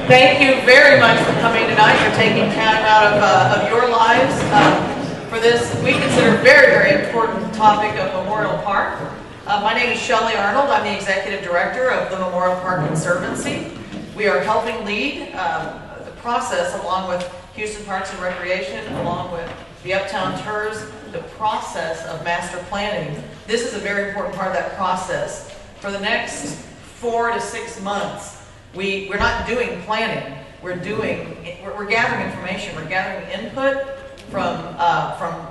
Thank you very much for coming tonight. You're taking time out of your lives for this, we consider, very, very important topic of Memorial Park. My name is Shellye Arnold. I'm the Executive Director of the Memorial Park Conservancy. We are helping lead the process, along with Houston Parks and Recreation, along with the Uptown TERS, the process of master planning. This is a very important part of that process. For the next 4 to 6 months, we're not doing planning. We're gathering information. We're gathering input from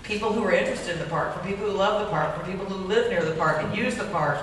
people who are interested in the park, from people who love the park, from people who live near the park and use the park.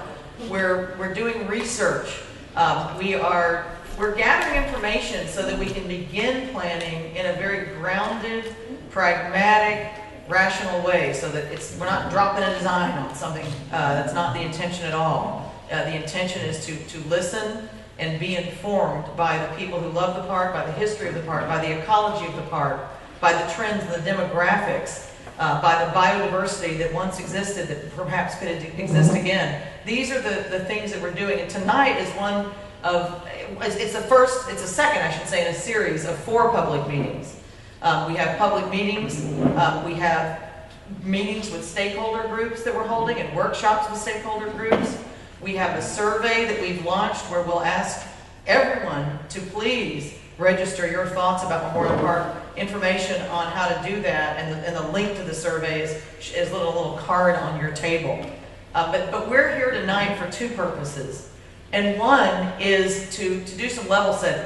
We're doing research. We're gathering information so that we can begin planning in a very grounded, pragmatic, rational way, so that we're not dropping a design on something that's not the intention at all. The intention is to listen and be informed by the people who love the park, by the history of the park, by the ecology of the park, by the trends and the demographics, by the biodiversity that once existed that perhaps could exist again. These are the things that we're doing, and tonight is one of, it's the second, I should say, in a series of 4 public meetings. We have public meetings, we have meetings with stakeholder groups that we're holding and workshops with stakeholder groups. We have a survey that we've launched where we'll ask everyone to please register your thoughts about Memorial Park. Information on how to do that and the link to the survey is a little card on your table. But we're here tonight for 2 purposes. And one is to do some level setting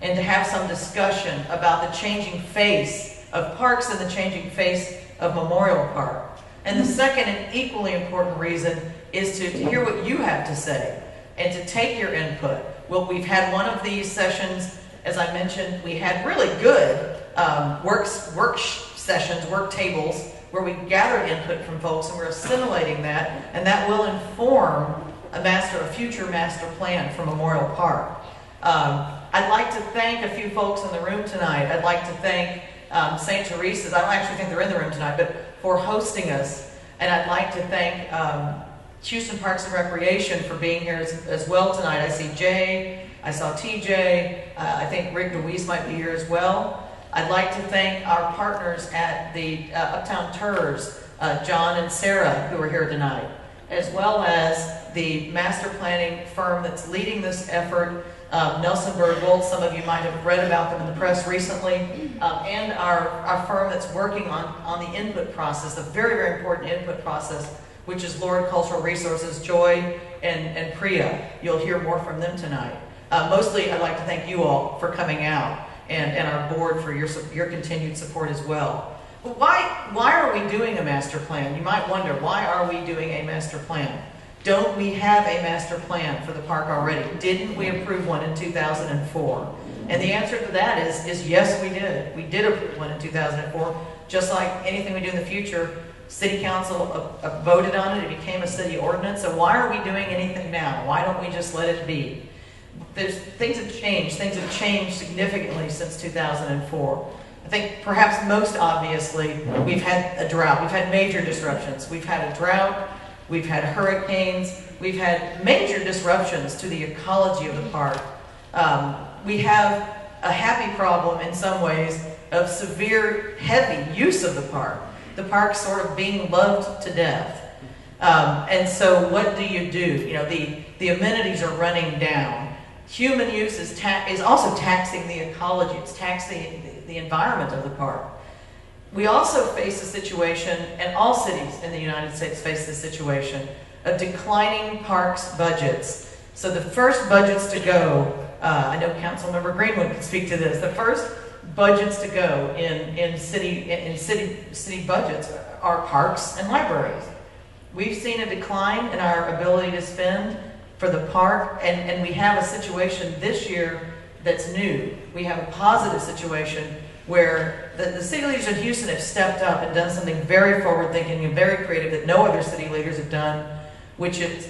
and to have some discussion about the changing face of parks and the changing face of Memorial Park. And the second and equally important reason is to hear what you have to say and to take your input. Well, we've had one of these sessions, as I mentioned. We had really good work sessions, work tables, where we gathered input from folks, and we're assimilating that, and that will inform a future master plan for Memorial Park. I'd like to thank a few folks in the room tonight. I'd like to thank St. Teresa's. I don't actually think they're in the room tonight, but for hosting us. And I'd like to thank Houston Parks and Recreation for being here as well tonight. I see Jay, I saw TJ, I think Rick DeWeese might be here as well. I'd like to thank our partners at the Uptown TERS, John and Sarah, who are here tonight, as well as the master planning firm that's leading this effort, Nelson Bergwald. Some of you might have read about them in the press recently, and our firm that's working on the input process, the very, very important input process, which is Lord Cultural Resources, Joy and Priya. You'll hear more from them tonight. Mostly, I'd like to thank you all for coming out, and our board for your continued support as well. But why are we doing a master plan? You might wonder, why are we doing a master plan? Don't we have a master plan for the park already? Didn't we approve one in 2004? And the answer to that is yes, we did. We did approve one in 2004. Just like anything we do in the future, City Council voted on it. It became a city ordinance. So why are we doing anything now? Why don't we just let it be? Things have changed. Things have changed significantly since 2004. I think perhaps most obviously, we've had a drought. We've had major disruptions. We've had a drought. We've had hurricanes. We've had major disruptions to the ecology of the park. We have a happy problem in some ways of severe, heavy use of the park. The park's sort of being loved to death. And so what do? You know, the amenities are running down. Human use is also taxing the ecology. It's taxing the environment of the park. We also face a situation, and all cities in the United States face this situation, of declining parks budgets. So the first budgets to go, I know Councilmember Greenwood can speak to this, the first budgets to go in city budgets are parks and libraries. We've seen a decline in our ability to spend for the park, and we have a situation this year that's new. We have a positive situation where the city leaders in Houston have stepped up and done something very forward-thinking and very creative that no other city leaders have done, which is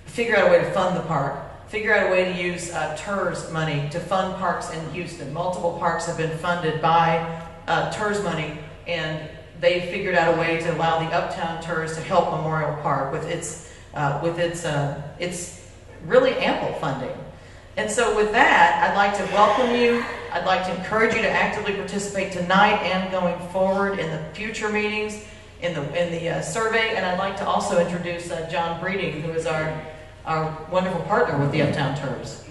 figure out a way to fund the park, figure out a way to use TERS money to fund parks in Houston. Multiple parks have been funded by TERS money, and they figured out a way to allow the Uptown TERS to help Memorial Park with its really ample funding. And so with that, I'd like to welcome you. I'd like to encourage you to actively participate tonight and going forward in the future meetings, in the survey. And I'd like to also introduce John Breeding, who is our wonderful partner with the Uptown Terps.